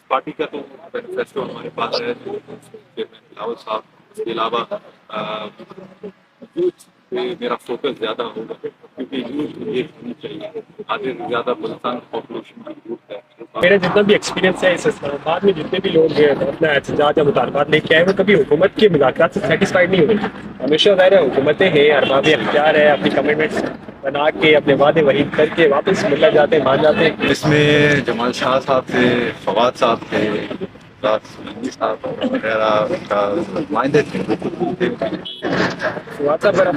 Party کا تو manifesto ہمارے پاس ہے جو چیئرمین بلاول صاحب، اس کے علاوہ یوتھ پہ میرا فوکس زیادہ ہوگا کیونکہ یوتھ یہ ہونی چاہیے. آدھے سے زیادہ بلوچستان پاپولیشن کی یوتھ ہے. میرا جتنا بھی ایکسپیرینس ہے اس اسلام آباد میں جتنے بھی لوگ ہیں اپنا احتجاج یا مطالبات لے کے آئے وہ کبھی حکومت کے مذاکرات سے سیٹسفائڈ نہیں ہوئے. ہمیشہ ظاہر ہے حکومتیں ہیں، ارباب اختیار ہے، اپنی کمٹمنٹس بنا کے اپنے وعدے وحید کر کے واپس ملنا جاتے ہیں، مان جاتے ہیں. اس میں جمال شاہ صاحب تھے، فواد صاحب تھے، مہندی صاحب وغیرہ کا نمائندے تھے. فواد صاحب اگر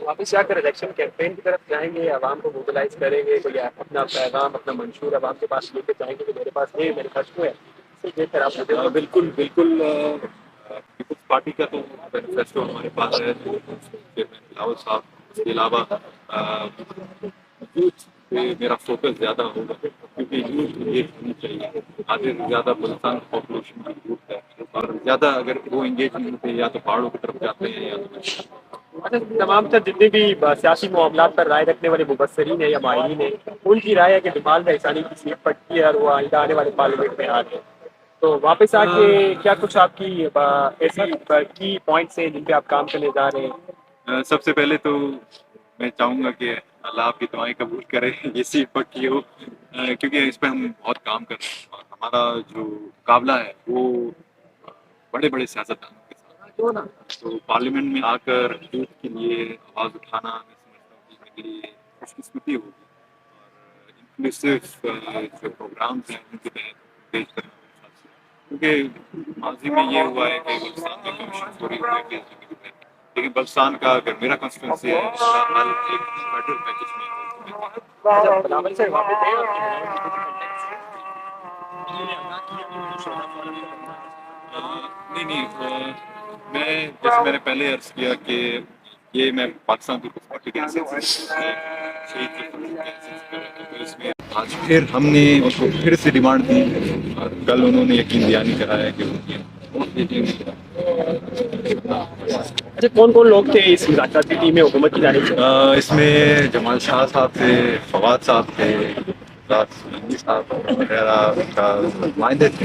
واپس جا کر الیکشن کیمپین کی طرف جائیں گے، عوام کو موبلائز کریں گے، کوئی اپنا پیغام اپنا منشور عوام کے پاس لے کے جائیں گے کہ میرے پاس یہ میرے پاس وہ ہے، اس سے لے کر آپ بالکل بالکل. پیپلز پارٹی کا تو مینیفیسٹو ہمارے پاس ہے جو چیئرمین بلاول صاحب، اس کے علاوہ یوتھ پہ میرا فوکس زیادہ ہوگا کیونکہ یوتھ یہ ہونی چاہیے. آدھے سے زیادہ بلوچستان پاپولیشن کی یوتھ ہے اور زیادہ اگر وہ انگیج نہیں ہوتے یا تو پہاڑوں کی طرف جاتے ہیں یا تو تمام تر جتنے بھی سیاسی معاملات پر رائے رکھنے والے مبصرین ہیں یا ماہرین ہیں ان کی رائے ہے کہ ڈمال میں حسانی کی سیٹ پٹتی ہے اور وہ آئندہ آنے والے پارلیمنٹ میں آ گئے. تو واپس آ کے کیا کچھ آپ کی ایسی کی پوائنٹس ہیں جن پہ آپ کام کرنے جا رہے ہیں؟ سب سے پہلے تو میں چاہوں گا کہ اللہ آپ کی دعائیں قبول کرے، یہ سیٹ پکی ہو کیونکہ اس پہ ہم بہت کام کر رہے ہیں اور ہمارا جو مقابلہ ہے وہ بڑے بڑے سیاستدانوں کے ساتھ. تو پارلیمنٹ میں آ کر یوتھ کے لیے آواز اٹھانا میں سمجھتا ہوں کہ میرے لیے خوش قسمتی ہوگی اور انکلوسو جو پروگرامز ہیں ان کے تحت پیش کرنا میرے خیال سے. کیونکہ ماضی میں یہ ہوا ہے کہ بلوچستان میں کمیشن چوری ہوئے لیکن بلوچستان کا اگر میرا کنسٹیٹوینسی ہے اس کا حل ایک فیڈرل پیکج میں ہو. بلاول سے واپس نہیں میں جیسے میں نے پہلے عرض کیا کہ یہ میں پاکستان پیپلز پارٹی کے شہید تو اس میں آج پھر ہم نے اس کو پھر سے ڈیمانڈ دی اور کل انہوں نے یقین دہانی کرایا کہ اچھا کون کون لوگ تھے اس مذاکراتی ٹیم میں حکومت کی جانب سے؟ اس میں جمال شاہ صاحب تھے، فواد صاحب تھے، مہندی صاحب وغیرہ کا نمائندے تھے.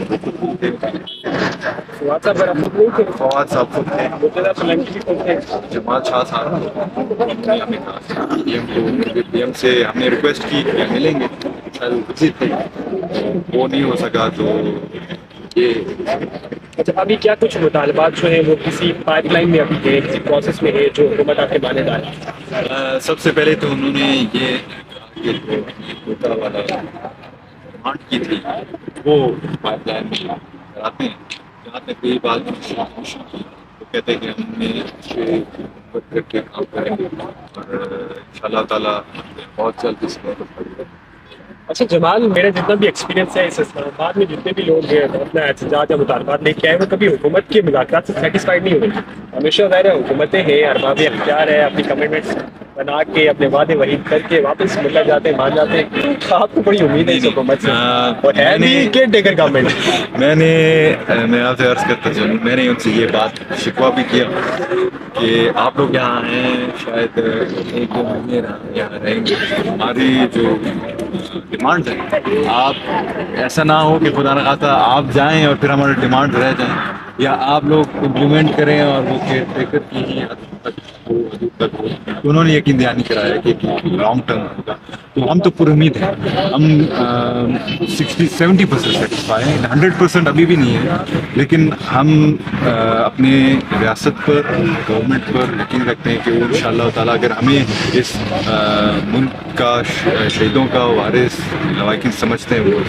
فواد صاحب اگر آپ نہیں تھے، فواد صاحب خود تھے، مرتضیٰ سولنکی بھی خود تھے. جمال شاہ صاحب پی ایم سے ہم نے ریکویسٹ کی کہ ملیں گے، بزی تھے وہ نہیں ہو سکا. تو یہ اچھا ابھی کیا کچھ مطالبات جو ہیں وہ کسی پائپ لائن میں ابھی ہے، کسی پروسیس میں ہے جو حکومت آپ کے مانے دار ہے؟ سب سے پہلے تو انہوں نے یہ کوٹا والا ڈیمانڈ کی تھی وہ پائپ لائن میں کراتے ہیں. جہاں تک یہ بات وہ کہتے ہیں کہ ہم نے حکومت کر کے کام کریں گے اور ان شاء اللہ تعالیٰ بہت جلد اس میں اچھا جمال، میرا جتنا بھی ایکسپیرینس ہے اس اسلام آباد میں جتنے بھی لوگ ہیں اپنا احتجاج یا مطالبات لے کے آئے وہ کبھی حکومت کے مذاکرات سے سیٹسفائڈ نہیں ہوئے. ہمیشہ ظاہر ہے حکومتیں ہیں، ارباب اختیار ہے، اپنی کمٹمنٹس بنا کے اپنے وعدے وحید کر کے واپس ملنا جاتے ہیں، مان جاتے ہیں. آپ کو بڑی امید ہے اس حکومت سے اور ہے نہیں کیئر ٹیکر گورنمنٹ. میں آپ سے عرض کرتا چلوں، میں نے ان سے یہ بات شکوہ بھی کیا کہ آپ لوگ یہاں ہیں شاید ایک دو مہینے یہاں رہیں گے، ہماری جو ڈیمانڈ ہے آپ ایسا نہ ہو کہ خدا نخواستہ آپ جائیں اور پھر ہمارے ڈیمانڈ رہ جائیں یا آپ لوگ امپلیمنٹ کریں اور وہ کیئر ٹیکر کی ہی تک ہو. انہوں نے یقین دہانی کرایا کہ لانگ ٹرم ہوگا. تو ہم تو پر امید ہیں، ہم 60-70% سیٹسفائی ہیں، 100% ابھی بھی نہیں ہے، لیکن ہم اپنے ریاست پر گورنمنٹ پر یقین رکھتے ہیں کہ وہ انشاءاللہ تعالیٰ اگر ہمیں اس ملک کا شہیدوں کا وارث لواحقین سمجھتے ہیں وہ